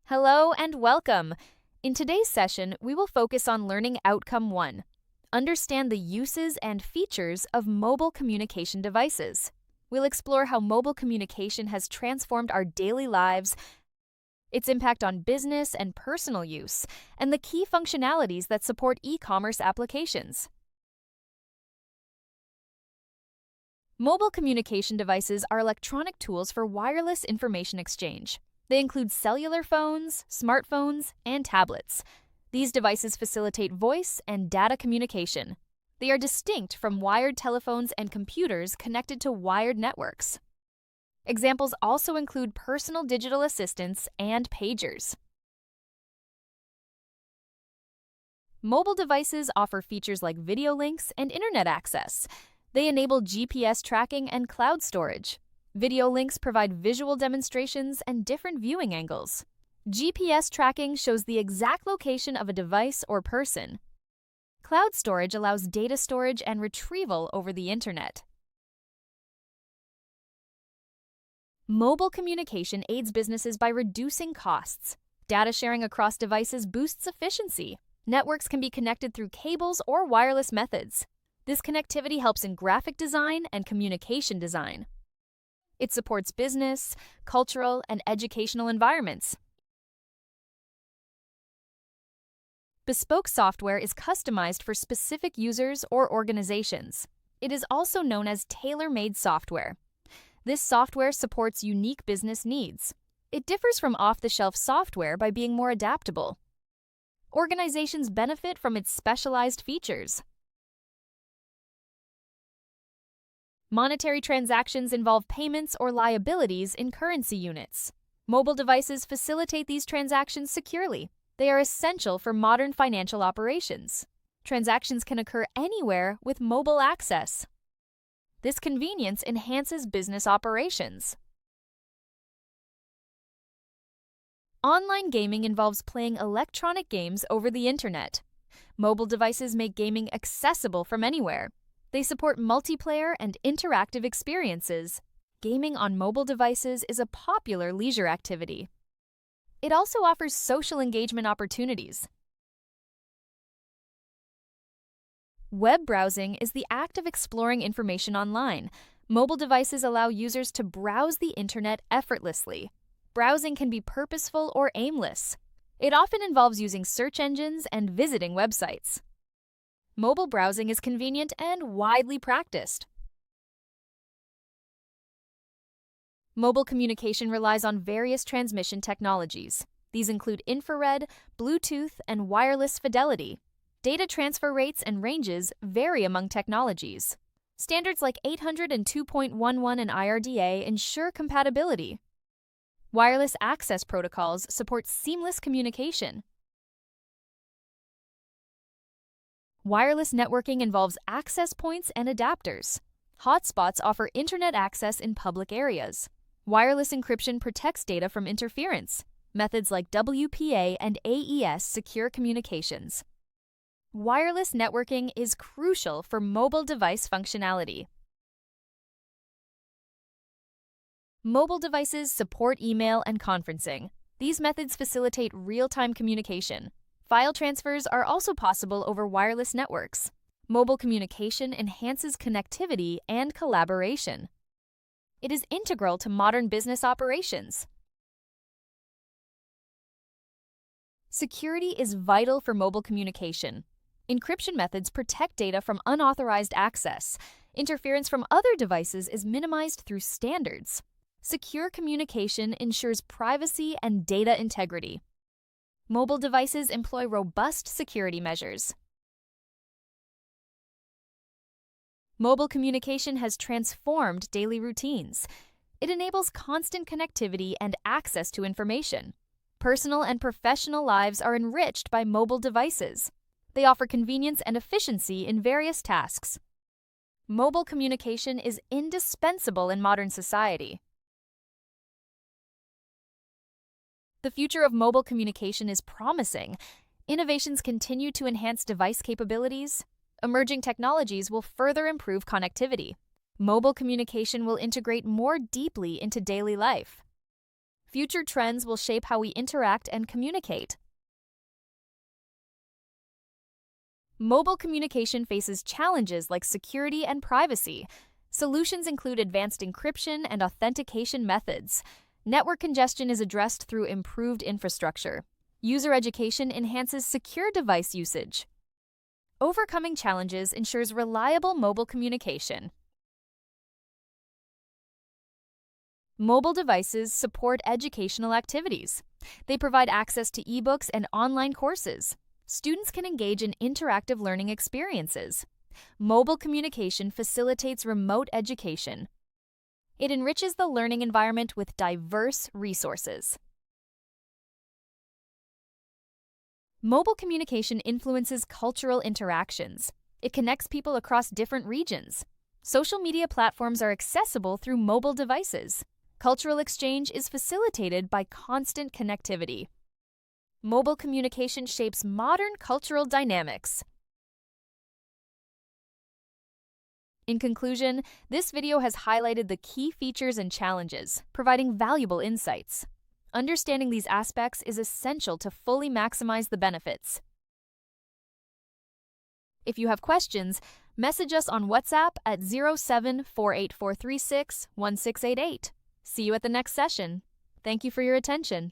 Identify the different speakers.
Speaker 1: Hello and welcome. In today's session, we will focus on learning Outcome 1. Understand the uses and features of mobile communication devices. We'll explore how mobile communication has transformed our daily lives, its impact on business and personal use, and the key functionalities that support e-commerce applications. Mobile communication devices are electronic tools for wireless information exchange. They include cellular phones, smartphones, and tablets. These devices facilitate voice and data communication. They are distinct from wired telephones and computers connected to wired networks. Examples also include personal digital assistants and pagers. Mobile devices offer features like video links and internet access. They enable GPS tracking and cloud storage. Video links provide visual demonstrations and different viewing angles. GPS tracking shows the exact location of a device or person. Cloud storage allows data storage and retrieval over the internet. Mobile communication aids businesses by reducing costs. Data sharing across devices boosts efficiency. Networks can be connected through cables or wireless methods. This connectivity helps in graphic design and communication design. It supports business, cultural, and educational environments. Bespoke software is customized for specific users or organizations. It is also known as tailor-made software. This software supports unique business needs. It differs from off-the-shelf software by being more adaptable. Organizations benefit from its specialized features. Monetary transactions involve payments or liabilities in currency units. Mobile devices facilitate these transactions securely. They are essential for modern financial operations. Transactions can occur anywhere with mobile access. This convenience enhances business operations. Online gaming involves playing electronic games over the internet. Mobile devices make gaming accessible from anywhere. They support multiplayer and interactive experiences. Gaming on mobile devices is a popular leisure activity. It also offers social engagement opportunities. Web browsing is the act of exploring information online. Mobile devices allow users to browse the internet effortlessly. Browsing can be purposeful or aimless. It often involves using search engines and visiting websites. Mobile browsing is convenient and widely practiced. Mobile communication relies on various transmission technologies. These include infrared, Bluetooth, and wireless fidelity. Data transfer rates and ranges vary among technologies. Standards like 800 and 2.11 and IRDA ensure compatibility. Wireless access protocols support seamless communication. Wireless networking involves access points and adapters. Hotspots offer internet access in public areas. Wireless encryption protects data from interference. Methods like WPA and AES secure communications. Wireless networking is crucial for mobile device functionality. Mobile devices support email and conferencing. These methods facilitate real-time communication. File transfers are also possible over wireless networks. Mobile communication enhances connectivity and collaboration. It is integral to modern business operations. Security is vital for mobile communication. Encryption methods protect data from unauthorized access. Interference from other devices is minimized through standards. Secure communication ensures privacy and data integrity. Mobile devices employ robust security measures. Mobile communication has transformed daily routines. It enables constant connectivity and access to information. Personal and professional lives are enriched by mobile devices. They offer convenience and efficiency in various tasks. Mobile communication is indispensable in modern society. The future of mobile communication is promising. Innovations continue to enhance device capabilities. Emerging technologies will further improve connectivity. Mobile communication will integrate more deeply into daily life. Future trends will shape how we interact and communicate. Mobile communication faces challenges like security and privacy. Solutions include advanced encryption and authentication methods. Network congestion is addressed through improved infrastructure. User education enhances secure device usage. Overcoming challenges ensures reliable mobile communication. Mobile devices support educational activities. They provide access to ebooks and online courses. Students can engage in interactive learning experiences. Mobile communication facilitates remote education. It enriches the learning environment with diverse resources. Mobile communication influences cultural interactions. It connects people across different regions. Social media platforms are accessible through mobile devices. Cultural exchange is facilitated by constant connectivity. Mobile communication shapes modern cultural dynamics. In conclusion, this video has highlighted the key features and challenges, providing valuable insights. Understanding these aspects is essential to fully maximize the benefits. If you have questions, message us on WhatsApp at 0748436168. See you at the next session. Thank you for your attention.